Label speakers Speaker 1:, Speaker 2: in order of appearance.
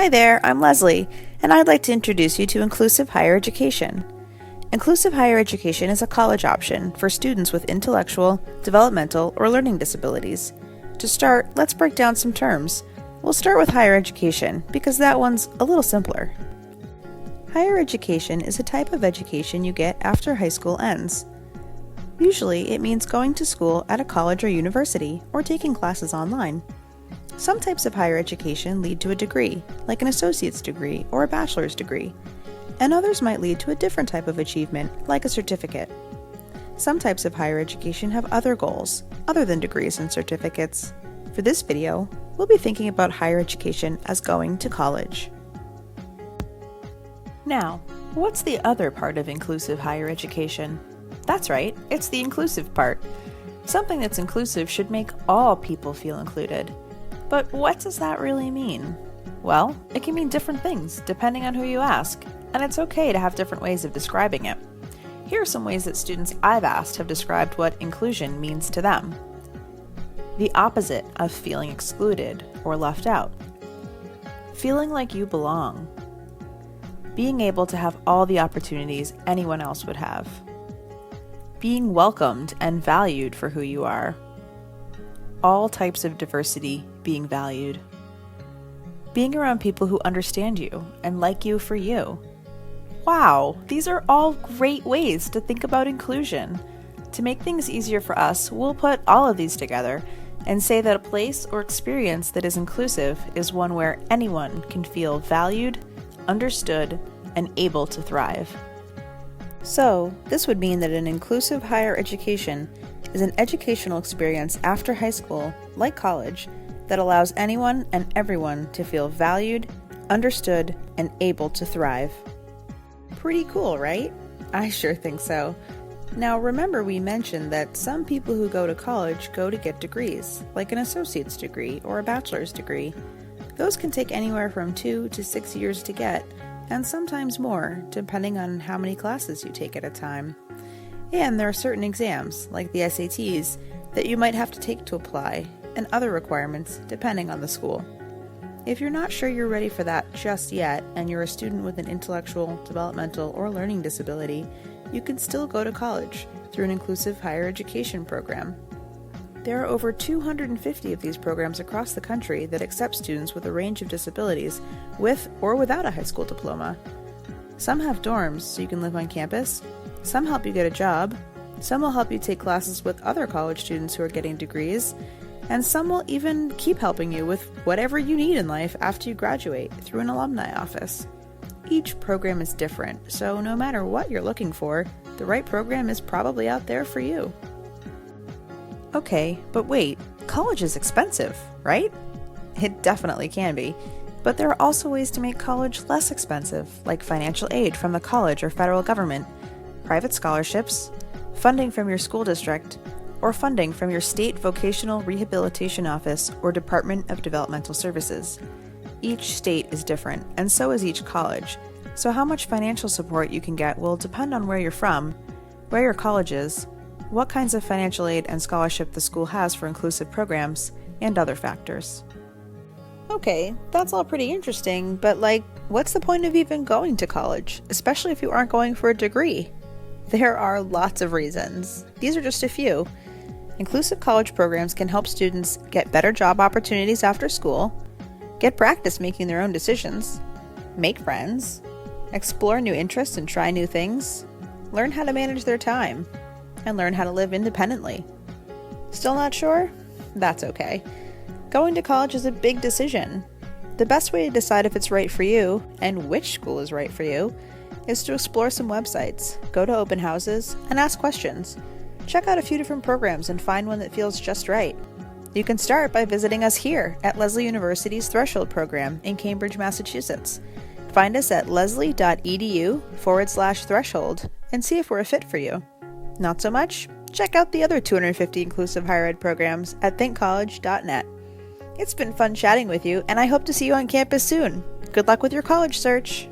Speaker 1: Hi there, I'm Leslie, and I'd like to introduce you to Inclusive Higher Education. Inclusive Higher Education is a college option for students with intellectual, developmental, or learning disabilities. To start, let's break down some terms. We'll start with higher education, because that one's a little simpler. Higher education is a type of education you get after high school ends. Usually, it means going to school at a college or university, or taking classes online. Some types of higher education lead to a degree, like an associate's degree or a bachelor's degree, and others might lead to a different type of achievement, like a certificate. Some types of higher education have other goals, other than degrees and certificates. For this video, we'll be thinking about higher education as going to college. Now, what's the other part of inclusive higher education? That's right, it's the inclusive part. Something that's inclusive should make all people feel included. But what does that really mean? Well, it can mean different things depending on who you ask, and it's okay to have different ways of describing it. Here are some ways that students I've asked have described what inclusion means to them. The opposite of feeling excluded or left out. Feeling like you belong. Being able to have all the opportunities anyone else would have. Being welcomed and valued for who you are. All types of diversity being valued. Being around people who understand you and like you for you. Wow, these are all great ways to think about inclusion. To make things easier for us, we'll put all of these together and say that a place or experience that is inclusive is one where anyone can feel valued, understood, and able to thrive. So, this would mean that an inclusive higher education is an educational experience after high school, like college, that allows anyone and everyone to feel valued, understood, and able to thrive. Pretty cool, right? I sure think so. Now remember, we mentioned that some people who go to college go to get degrees, like an associate's degree or a bachelor's degree. Those can take anywhere from 2 to 6 years to get, and sometimes more, depending on how many classes you take at a time. And there are certain exams, like the SATs, that you might have to take to apply, and other requirements, depending on the school. If you're not sure you're ready for that just yet, and you're a student with an intellectual, developmental, or learning disability, you can still go to college through an inclusive higher education program. There are over 250 of these programs across the country that accept students with a range of disabilities, with or without a high school diploma. Some have dorms so you can live on campus. Some help you get a job, some will help you take classes with other college students who are getting degrees, and some will even keep helping you with whatever you need in life after you graduate through an alumni office. Each program is different, so no matter what you're looking for, the right program is probably out there for you. Okay, but wait, college is expensive, right? It definitely can be. But there are also ways to make college less expensive, like financial aid from the college or federal government, private scholarships, funding from your school district, or funding from your state vocational rehabilitation office or Department of Developmental Services. Each state is different, and so is each college, so how much financial support you can get will depend on where you're from, where your college is, what kinds of financial aid and scholarship the school has for inclusive programs, and other factors. Okay, that's all pretty interesting, but what's the point of even going to college, especially if you aren't going for a degree? There are lots of reasons. These are just a few. Inclusive college programs can help students get better job opportunities after school, get practice making their own decisions, make friends, explore new interests and try new things, learn how to manage their time, and learn how to live independently. Still not sure? That's okay. Going to college is a big decision. The best way to decide if it's right for you, and which school is right for you, is to explore some websites, go to open houses, and ask questions. Check out a few different programs and find one that feels just right. You can start by visiting us here at Lesley University's Threshold program in Cambridge, Massachusetts. Find us at lesley.edu/threshold and see if we're a fit for you. Not so much? Check out the other 250 inclusive higher ed programs at thinkcollege.net. It's been fun chatting with you, and I hope to see you on campus soon. Good luck with your college search!